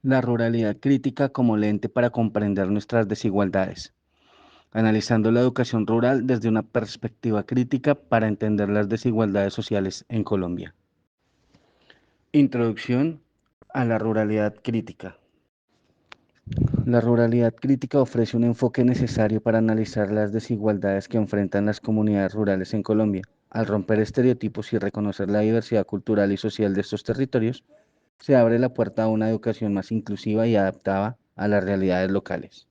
La ruralidad crítica como lente para comprender nuestras desigualdades, analizando la educación rural desde una perspectiva crítica para entender las desigualdades sociales en Colombia. Introducción a la ruralidad crítica. La ruralidad crítica ofrece un enfoque necesario para analizar las desigualdades que enfrentan las comunidades rurales en Colombia. Al romper estereotipos y reconocer la diversidad cultural y social de estos territorios, se abre la puerta a una educación más inclusiva y adaptada a las realidades locales.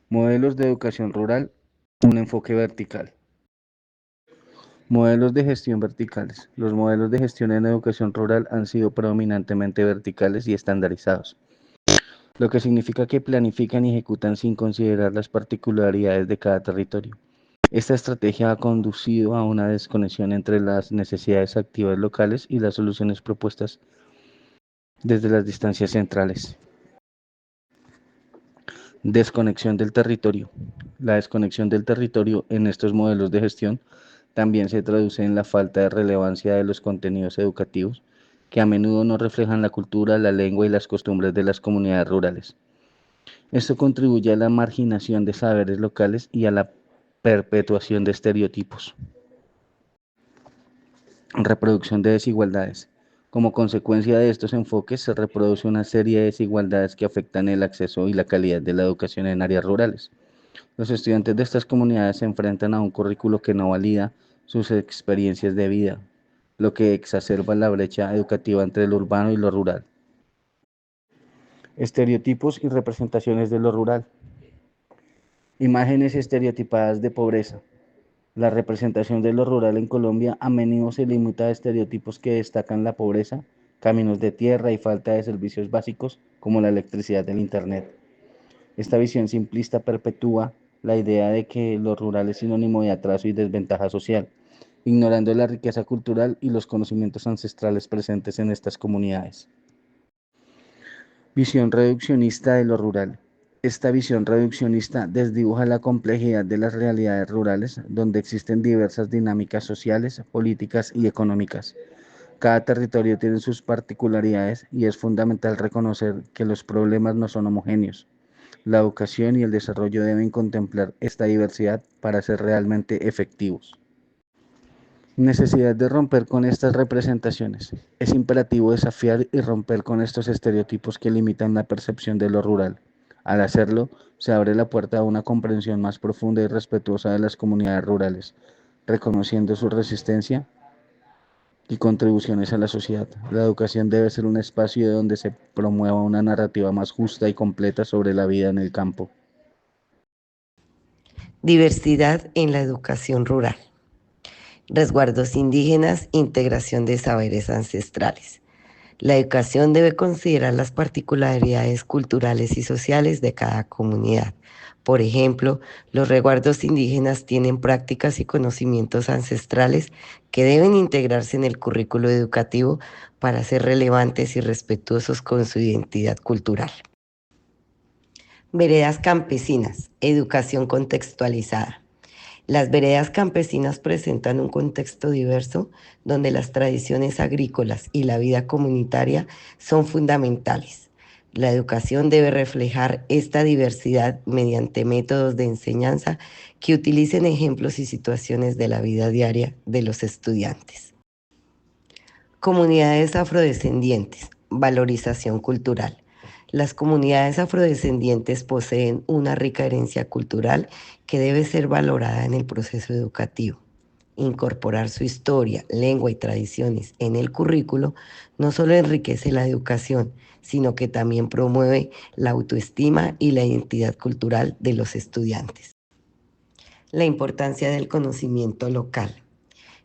Modelos de educación rural, un enfoque vertical. Modelos de gestión verticales. Los modelos de gestión en educación rural han sido predominantemente verticales y estandarizados, lo que significa que planifican y ejecutan sin considerar las particularidades de cada territorio. Esta estrategia ha conducido a una desconexión entre las necesidades activas locales y las soluciones propuestas desde las distancias centrales. Desconexión del territorio. La desconexión del territorio en estos modelos de gestión también se traduce en la falta de relevancia de los contenidos educativos, que a menudo no reflejan la cultura, la lengua y las costumbres de las comunidades rurales. Esto contribuye a la marginación de saberes locales y a la perpetuación de estereotipos. Reproducción de desigualdades. Como consecuencia de estos enfoques, se reproduce una serie de desigualdades que afectan el acceso y la calidad de la educación en áreas rurales. Los estudiantes de estas comunidades se enfrentan a un currículo que no valida sus experiencias de vida, lo que exacerba la brecha educativa entre lo urbano y lo rural. Estereotipos y representaciones de lo rural. Imágenes estereotipadas de pobreza. La representación de lo rural en Colombia a menudo se limita a estereotipos que destacan la pobreza, caminos de tierra y falta de servicios básicos como la electricidad y el Internet. Esta visión simplista perpetúa la idea de que lo rural es sinónimo de atraso y desventaja social, ignorando la riqueza cultural y los conocimientos ancestrales presentes en estas comunidades. Visión reduccionista de lo rural. Esta visión reduccionista desdibuja la complejidad de las realidades rurales, donde existen diversas dinámicas sociales, políticas y económicas. Cada territorio tiene sus particularidades y es fundamental reconocer que los problemas no son homogéneos. La educación y el desarrollo deben contemplar esta diversidad para ser realmente efectivos. Necesidad de romper con estas representaciones. Es imperativo desafiar y romper con estos estereotipos que limitan la percepción de lo rural. Al hacerlo, se abre la puerta a una comprensión más profunda y respetuosa de las comunidades rurales, reconociendo su resistencia y contribuciones a la sociedad. La educación debe ser un espacio donde se promueva una narrativa más justa y completa sobre la vida en el campo. Diversidad en la educación rural. Resguardos indígenas, integración de saberes ancestrales. La educación debe considerar las particularidades culturales y sociales de cada comunidad. Por ejemplo, los resguardos indígenas tienen prácticas y conocimientos ancestrales que deben integrarse en el currículo educativo para ser relevantes y respetuosos con su identidad cultural. Veredas campesinas, educación contextualizada. Las veredas campesinas presentan un contexto diverso donde las tradiciones agrícolas y la vida comunitaria son fundamentales. La educación debe reflejar esta diversidad mediante métodos de enseñanza que utilicen ejemplos y situaciones de la vida diaria de los estudiantes. Comunidades afrodescendientes, valorización cultural. Las comunidades afrodescendientes poseen una rica herencia cultural que debe ser valorada en el proceso educativo. Incorporar su historia, lengua y tradiciones en el currículo no solo enriquece la educación, sino que también promueve la autoestima y la identidad cultural de los estudiantes. La importancia del conocimiento local.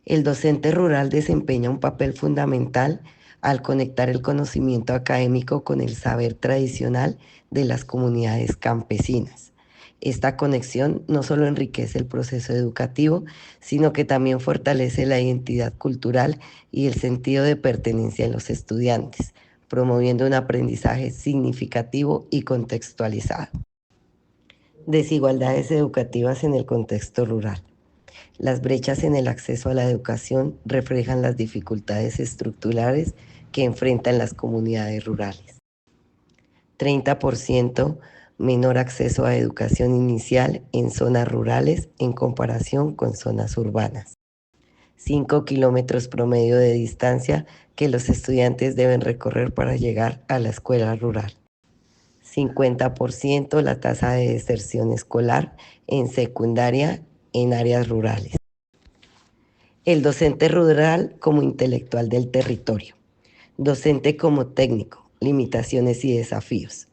El docente rural desempeña un papel fundamental al conectar el conocimiento académico con el saber tradicional de las comunidades campesinas. Esta conexión no solo enriquece el proceso educativo, sino que también fortalece la identidad cultural y el sentido de pertenencia en los estudiantes, promoviendo un aprendizaje significativo y contextualizado. Desigualdades educativas en el contexto rural. Las brechas en el acceso a la educación reflejan las dificultades estructurales que enfrentan las comunidades rurales. 30% menor acceso a educación inicial en zonas rurales en comparación con zonas urbanas. 5 kilómetros promedio de distancia que los estudiantes deben recorrer para llegar a la escuela rural. 50% la tasa de deserción escolar en secundaria en áreas rurales. El docente rural como intelectual del territorio. Docente como técnico, limitaciones y desafíos.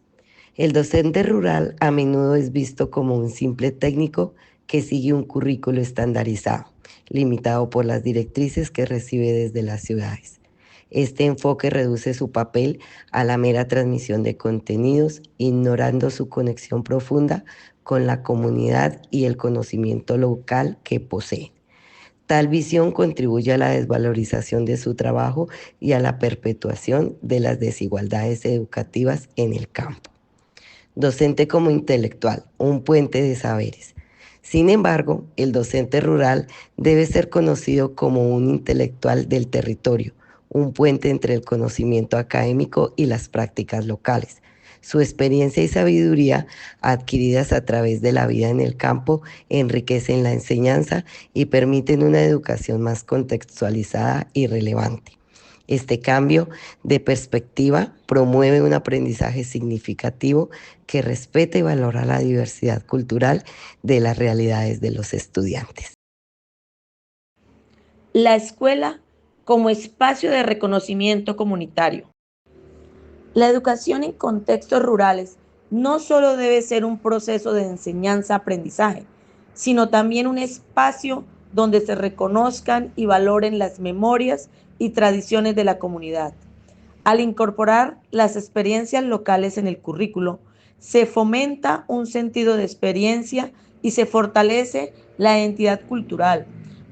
El docente rural a menudo es visto como un simple técnico que sigue un currículo estandarizado, limitado por las directrices que recibe desde las ciudades. Este enfoque reduce su papel a la mera transmisión de contenidos, ignorando su conexión profunda con la comunidad y el conocimiento local que posee. Tal visión contribuye a la desvalorización de su trabajo y a la perpetuación de las desigualdades educativas en el campo. Docente como intelectual, un puente de saberes. Sin embargo, el docente rural debe ser conocido como un intelectual del territorio, un puente entre el conocimiento académico y las prácticas locales. Su experiencia y sabiduría, adquiridas a través de la vida en el campo, enriquecen la enseñanza y permiten una educación más contextualizada y relevante. Este cambio de perspectiva promueve un aprendizaje significativo que respeta y valora la diversidad cultural de las realidades de los estudiantes. La escuela como espacio de reconocimiento comunitario. La educación en contextos rurales no solo debe ser un proceso de enseñanza-aprendizaje, sino también un espacio donde se reconozcan y valoren las memorias y tradiciones de la comunidad. Al incorporar las experiencias locales en el currículo, se fomenta un sentido de experiencia y se fortalece la identidad cultural,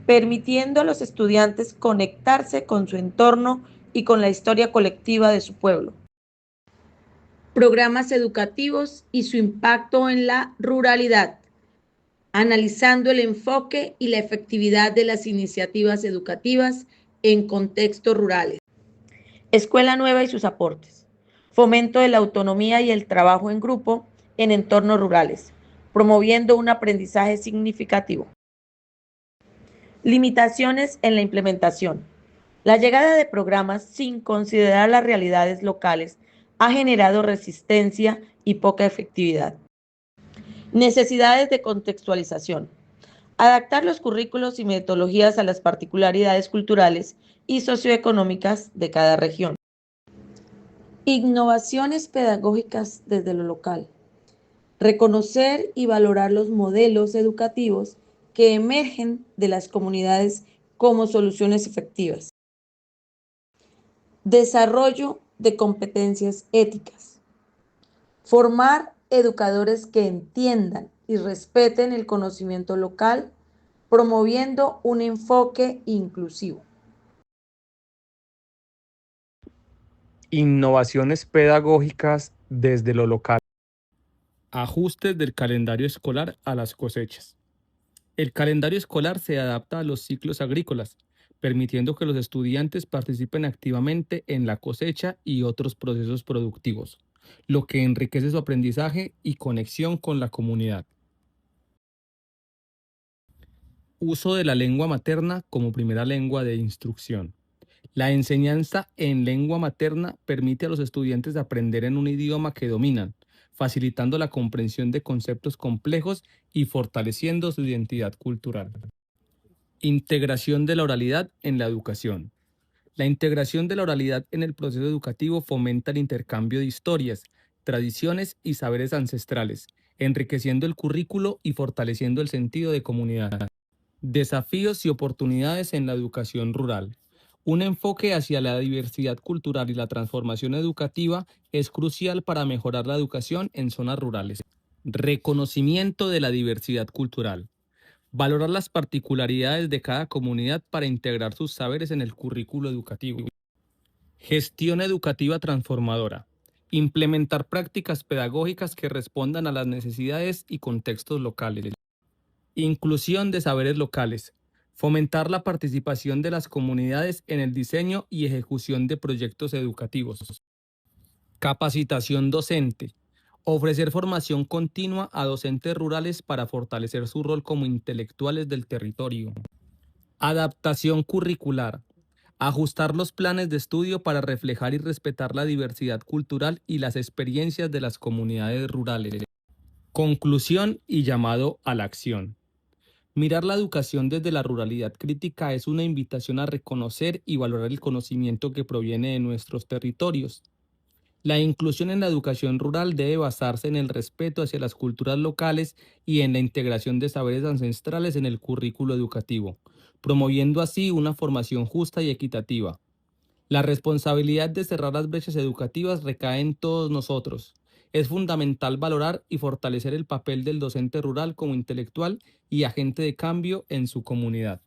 permitiendo a los estudiantes conectarse con su entorno y con la historia colectiva de su pueblo. Programas educativos y su impacto en la ruralidad, analizando el enfoque y la efectividad de las iniciativas educativas en contextos rurales. Escuela Nueva y sus aportes. Fomento de la autonomía y el trabajo en grupo en entornos rurales, promoviendo un aprendizaje significativo. Limitaciones en la implementación. La llegada de programas sin considerar las realidades locales ha generado resistencia y poca efectividad. Necesidades de contextualización. Adaptar los currículos y metodologías a las particularidades culturales y socioeconómicas de cada región. Innovaciones pedagógicas desde lo local. Reconocer y valorar los modelos educativos que emergen de las comunidades como soluciones efectivas. Desarrollo de competencias éticas. Formar educadores que entiendan y respeten el conocimiento local, promoviendo un enfoque inclusivo. Innovaciones pedagógicas desde lo local. Ajustes del calendario escolar a las cosechas. El calendario escolar se adapta a los ciclos agrícolas, permitiendo que los estudiantes participen activamente en la cosecha y otros procesos productivos, lo que enriquece su aprendizaje y conexión con la comunidad. Uso de la lengua materna como primera lengua de instrucción. La enseñanza en lengua materna permite a los estudiantes aprender en un idioma que dominan, facilitando la comprensión de conceptos complejos y fortaleciendo su identidad cultural. Integración de la oralidad en la educación. La integración de la oralidad en el proceso educativo fomenta el intercambio de historias, tradiciones y saberes ancestrales, enriqueciendo el currículo y fortaleciendo el sentido de comunidad. Desafíos y oportunidades en la educación rural. Un enfoque hacia la diversidad cultural y la transformación educativa es crucial para mejorar la educación en zonas rurales. Reconocimiento de la diversidad cultural. Valorar las particularidades de cada comunidad para integrar sus saberes en el currículo educativo. Gestión educativa transformadora. Implementar prácticas pedagógicas que respondan a las necesidades y contextos locales. Inclusión de saberes locales. Fomentar la participación de las comunidades en el diseño y ejecución de proyectos educativos. Capacitación docente. Ofrecer formación continua a docentes rurales para fortalecer su rol como intelectuales del territorio. Adaptación curricular. Ajustar los planes de estudio para reflejar y respetar la diversidad cultural y las experiencias de las comunidades rurales. Conclusión y llamado a la acción. Mirar la educación desde la ruralidad crítica es una invitación a reconocer y valorar el conocimiento que proviene de nuestros territorios. La inclusión en la educación rural debe basarse en el respeto hacia las culturas locales y en la integración de saberes ancestrales en el currículo educativo, promoviendo así una formación justa y equitativa. La responsabilidad de cerrar las brechas educativas recae en todos nosotros. Es fundamental valorar y fortalecer el papel del docente rural como intelectual y agente de cambio en su comunidad.